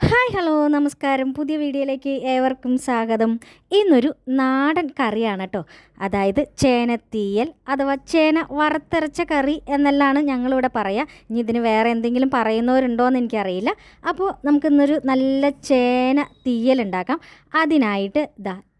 Hi hello നമസ്കാരം. പുതിയ വീഡിയോയിലേക്ക് ഏവർക്കും സ്വാഗതം. ഇന്നൊരു നാടൻ കറിയാണ് കേട്ടോ. അതായത് ചേനത്തീയൽ അഥവാ ചേന വറുത്തരച്ച കറി എന്നെല്ലാണ് ഞങ്ങളിവിടെ പറയുക. ഇനി ഇതിന് വേറെ എന്തെങ്കിലും പറയുന്നവരുണ്ടോ എന്ന് എനിക്കറിയില്ല. അപ്പോൾ നമുക്കിന്നൊരു നല്ല ചേന തീയൽ ഉണ്ടാക്കാം. അതിനായിട്ട്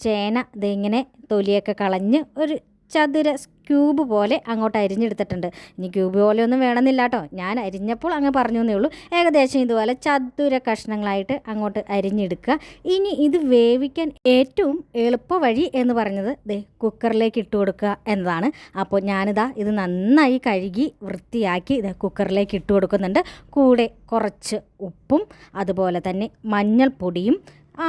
ചേന ഇതിങ്ങനെ തൊലിയൊക്കെ കളഞ്ഞ് ഒരു ചതുര ക്യൂബ് പോലെ അങ്ങോട്ട് അരിഞ്ഞെടുത്തിട്ടുണ്ട്. ഇനി ക്യൂബ് പോലെ ഒന്നും വേണമെന്നില്ല കേട്ടോ, ഞാൻ അരിഞ്ഞപ്പോൾ അങ്ങ് പറഞ്ഞു എന്നേ ഉള്ളൂ. ഏകദേശം ഇതുപോലെ ചതുര കഷ്ണങ്ങളായിട്ട് അങ്ങോട്ട് അരിഞ്ഞെടുക്കുക. ഇനി ഇത് വേവിക്കാൻ ഏറ്റവും എളുപ്പ വഴി എന്ന് പറഞ്ഞത് കുക്കറിലേക്ക് ഇട്ട് കൊടുക്കുക എന്നതാണ്. അപ്പോൾ ഞാനിതാ ഇത് നന്നായി കഴുകി വൃത്തിയാക്കി കുക്കറിലേക്ക് ഇട്ട് കൊടുക്കുന്നുണ്ട്. കൂടെ കുറച്ച് ഉപ്പും അതുപോലെ തന്നെ മഞ്ഞൾപ്പൊടിയും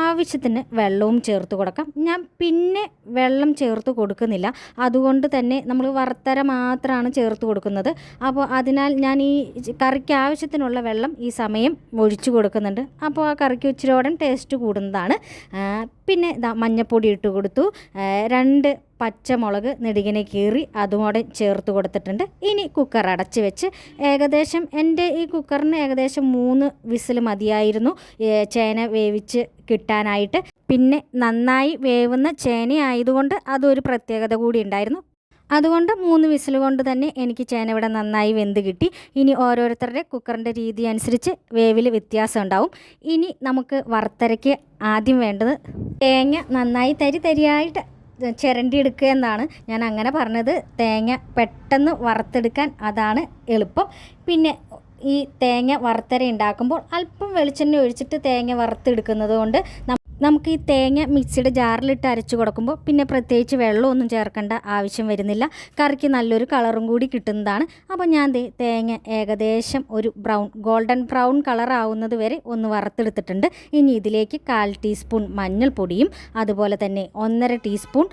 ആവശ്യത്തിന് വെള്ളവും ചേർത്ത് കൊടുക്കാം. ഞാൻ പിന്നെ വെള്ളം ചേർത്ത് കൊടുക്കുന്നില്ല, അതുകൊണ്ട് തന്നെ നമ്മൾ വറുത്തര മാത്രമാണ് ചേർത്ത് കൊടുക്കുന്നത്. അപ്പോൾ അതിനാൽ ഞാൻ ഈ കറിക്ക് ആവശ്യത്തിനുള്ള വെള്ളം ഈ സമയം ഒഴിച്ചു കൊടുക്കുന്നുണ്ട്. അപ്പോൾ ആ കറിക്ക് ഇച്ചിരിയോടെ ടേസ്റ്റ് കൂടുന്നതാണ്. പിന്നെ മഞ്ഞൾപ്പൊടി ഇട്ട് കൊടുത്തു. 2 പച്ചമുളക് നെടുകിനെ കീറി അതുകൂടെ ചേർത്ത് കൊടുത്തിട്ടുണ്ട്. ഇനി കുക്കർ അടച്ച് വെച്ച് ഏകദേശം എൻ്റെ ഈ കുക്കറിന് ഏകദേശം 3 വിസിൽ മതിയായിരുന്നു ചേന വേവിച്ച് കിട്ടാനായിട്ട്. പിന്നെ നന്നായി വേവുന്ന ചേന ആയതുകൊണ്ട് അതൊരു പ്രത്യേകത കൂടി ഉണ്ടായിരുന്നു. അതുകൊണ്ട് 3 വിസിൽ കൊണ്ട് തന്നെ എനിക്ക് ചേന ഇവിടെ നന്നായി വെന്ത് കിട്ടി. ഇനി ഓരോരുത്തരുടെ കുക്കറിൻ്റെ രീതി അനുസരിച്ച് വേവിൽ വ്യത്യാസം ഉണ്ടാവും. ഇനി നമുക്ക് വറുത്തരയ്ക്ക് ആദ്യം വേണ്ടത് തേങ്ങ നന്നായി തരിയായിട്ട് ചിരണ്ടി എടുക്കുക എന്നാണ് ഞാൻ അങ്ങനെ പറഞ്ഞത്. തേങ്ങ പെട്ടെന്ന് വറുത്തെടുക്കാൻ അതാണ് എളുപ്പം. പിന്നെ ഈ തേങ്ങ വറുത്തര ഉണ്ടാക്കുമ്പോൾ അല്പം വെളിച്ചെണ്ണ ഒഴിച്ചിട്ട് തേങ്ങ വറുത്തെടുക്കുന്നത് കൊണ്ട് നമുക്ക് ഈ തേങ്ങ മിക്സിയുടെ ജാറിലിട്ട് അരച്ച് കൊടുക്കുമ്പോൾ പിന്നെ പ്രത്യേകിച്ച് വെള്ളമൊന്നും ചേർക്കേണ്ട ആവശ്യം വരുന്നില്ല. കറിക്ക് നല്ലൊരു കളറും കൂടി കിട്ടുന്നതാണ്. അപ്പോൾ ഞാൻ തേങ്ങ ഏകദേശം ഒരു ഗോൾഡൻ ബ്രൗൺ കളർ ആവുന്നത് വരെ ഒന്ന് വറുത്തെടുത്തിട്ടുണ്ട്. ഇനി ഇതിലേക്ക് 1/4 ടീസ്പൂൺ മഞ്ഞൾപ്പൊടിയും അതുപോലെ തന്നെ 1.5 ടീസ്പൂൺ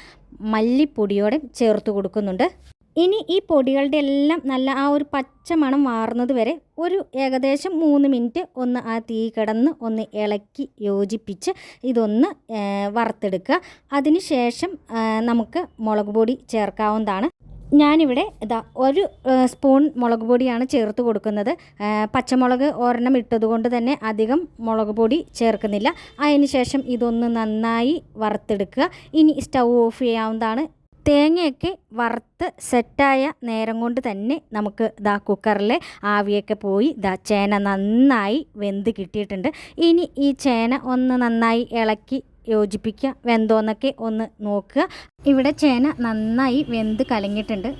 മല്ലിപ്പൊടിയോടെ ചേർത്ത് കൊടുക്കുന്നുണ്ട്. ഇനി ഈ പൊടികളുടെ എല്ലാം നല്ല ആ ഒരു പച്ച മണം മാറുന്നത് വരെ ഒരു ഏകദേശം 3 മിനിറ്റ് ഒന്ന് ആ തീ കിടന്ന് ഒന്ന് ഇളക്കി യോജിപ്പിച്ച് ഇതൊന്ന് വറുത്തെടുക്കുക. അതിനുശേഷം നമുക്ക് മുളക് പൊടി ചേർക്കാവുന്നതാണ്. ഞാനിവിടെ 1 സ്പൂൺ മുളക് പൊടിയാണ് ചേർത്ത് കൊടുക്കുന്നത്. പച്ചമുളക് ഒരെണ്ണം ഇട്ടതുകൊണ്ട് തന്നെ അധികം മുളക് പൊടി ചേർക്കുന്നില്ല. അതിന് ശേഷം ഇതൊന്ന് നന്നായി വറുത്തെടുക്കുക. ഇനി സ്റ്റൗ ഓഫ് ചെയ്യാവുന്നതാണ്. തേങ്ങയൊക്കെ വറുത്ത് സെറ്റായ നേരം കൊണ്ട് തന്നെ നമുക്ക് കുക്കറിലെ ആവിയൊക്കെ പോയി ചേന നന്നായി വെന്ത് കിട്ടിയിട്ടുണ്ട്. ഇനി ഈ ചേന ഒന്ന് നന്നായി ഇളക്കി യോജിപ്പിക്കുക. വെന്തോന്നൊക്കെ ഒന്ന് നോക്കുക. ഇവിടെ ചേന നന്നായി വെന്ത് കലങ്ങിയിട്ടുണ്ട്.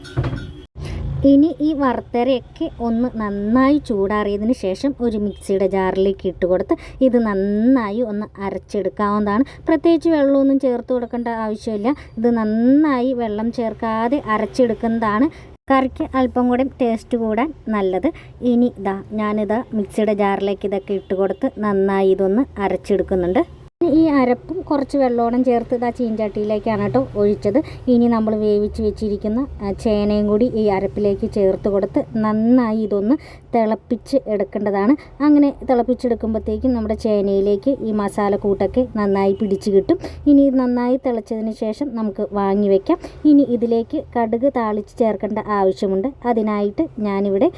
ഇനി ഈ വറുത്തരയൊക്കെ ഒന്ന് നന്നായി ചൂടാറിയതിന് ശേഷം ഒരു മിക്സിയുടെ ജാറിലേക്ക് ഇട്ട് കൊടുത്ത് ഇത് നന്നായി ഒന്ന് അരച്ചെടുക്കാവുന്നതാണ്. പ്രത്യേകിച്ച് വെള്ളമൊന്നും ചേർത്ത് കൊടുക്കേണ്ട ആവശ്യമില്ല. ഇത് നന്നായി വെള്ളം ചേർക്കാതെ അരച്ചെടുക്കുന്നതാണ് കറിക്ക് അല്പം കൂടെ ടേസ്റ്റ് കൂടാൻ നല്ലത്. ഇനി ഞാനിത് മിക്സിയുടെ ജാറിലേക്ക് ഇതൊക്കെ ഇട്ട് കൊടുത്ത് നന്നായി ഇതൊന്ന് അരച്ചെടുക്കുന്നുണ്ട്. ഈ അരപ്പും കുറച്ച് വെള്ളത്തോടും ചേർത്ത് ചീഞ്ചട്ടിയിലേക്കാണ് കേട്ടോ ഒഴിച്ചത്. ഇനി നമ്മൾ വേവിച്ച് വെച്ചിരിക്കുന്ന ചേനയും കൂടി ഈ അരപ്പിലേക്ക് ചേർത്ത് കൊടുത്ത് നന്നായി ഇതൊന്ന് തിളപ്പിച്ച് എടുക്കേണ്ടതാണ്. അങ്ങനെ തിളപ്പിച്ചെടുക്കുമ്പോഴത്തേക്കും നമ്മുടെ ചേനയിലേക്ക് ഈ മസാലക്കൂട്ടൊക്കെ നന്നായി പിടിച്ച് കിട്ടും. ഇനി ഇത് നന്നായി തിളച്ചതിന് ശേഷം നമുക്ക് വാങ്ങി വയ്ക്കാം. ഇനി ഇതിലേക്ക് കടുക് താളിച്ച് ചേർക്കേണ്ട ആവശ്യമുണ്ട്. അതിനായിട്ട് ഞാനിവിടെ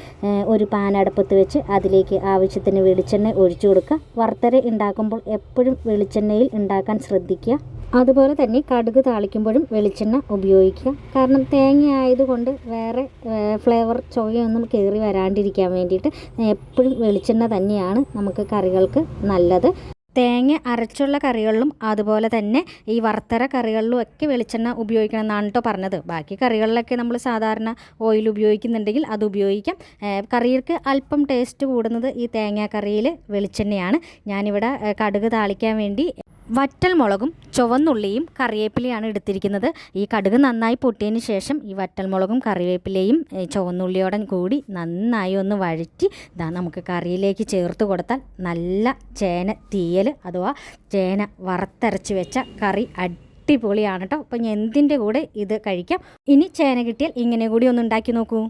ഒരു പാൻ അടുപ്പത്ത് വെച്ച് അതിലേക്ക് ആവശ്യത്തിന് വെളിച്ചെണ്ണ ഒഴിച്ചു കൊടുക്കുക. വറുത്തര ഉണ്ടാക്കുമ്പോൾ എപ്പോഴും വെളിച്ചെണ്ണയിൽ ഉണ്ടാക്കാൻ ശ്രദ്ധിക്കുക. അതുപോലെ തന്നെ കടുക് താളിക്കുമ്പോഴും വെളിച്ചെണ്ണ ഉപയോഗിക്കുക. കാരണം തേങ്ങ ആയതുകൊണ്ട് വേറെ ഫ്ലേവർ ചൊവ്വയൊന്നും കയറി വരാണ്ടിരിക്കാൻ വേണ്ടിയിട്ട് എപ്പോഴും വെളിച്ചെണ്ണ തന്നെയാണ് നമുക്ക് കറികൾക്ക് നല്ലത്. തേങ്ങ അരച്ചുള്ള കറികളിലും അതുപോലെ തന്നെ ഈ വറുത്തര കറികളിലും ഒക്കെ വെളിച്ചെണ്ണ ഉപയോഗിക്കണം എന്നാണ് കേട്ടോ പറഞ്ഞത്. ബാക്കി കറികളിലൊക്കെ നമ്മൾ സാധാരണ ഓയിൽ ഉപയോഗിക്കുന്നുണ്ടെങ്കിൽ അത് ഉപയോഗിക്കാം. കറിക്ക് അല്പം ടേസ്റ്റ് കൂടുന്നത് ഈ തേങ്ങാ കറിയിൽ വെളിച്ചെണ്ണയാണ്. ഞാനിവിടെ കടുക് താളിക്കാൻ വേണ്ടി വറ്റൽ മുളകും ചുവന്നുള്ളിയും കറിവേപ്പിലയാണ് എടുത്തിരിക്കുന്നത്. ഈ കടുക് നന്നായി പൊട്ടിയതിന് ശേഷം ഈ വറ്റൽ മുളകും കറിവേപ്പിലയും ചുവന്നുള്ളിയോടെ കൂടി നന്നായി ഒന്ന് വഴറ്റി നമുക്ക് കറിയിലേക്ക് ചേർത്ത് കൊടുത്താൽ നല്ല ചേന തീയൽ അഥവാ ചേന വറുത്തരച്ച് വെച്ച കറി അടിപൊളിയാണ് കേട്ടോ. അപ്പം എന്തിൻ്റെ കൂടെ ഇത് കഴിക്കാം. ഇനി ചേന കിട്ടിയാൽ ഇങ്ങനെ കൂടി ഒന്ന് ഉണ്ടാക്കി നോക്കൂ.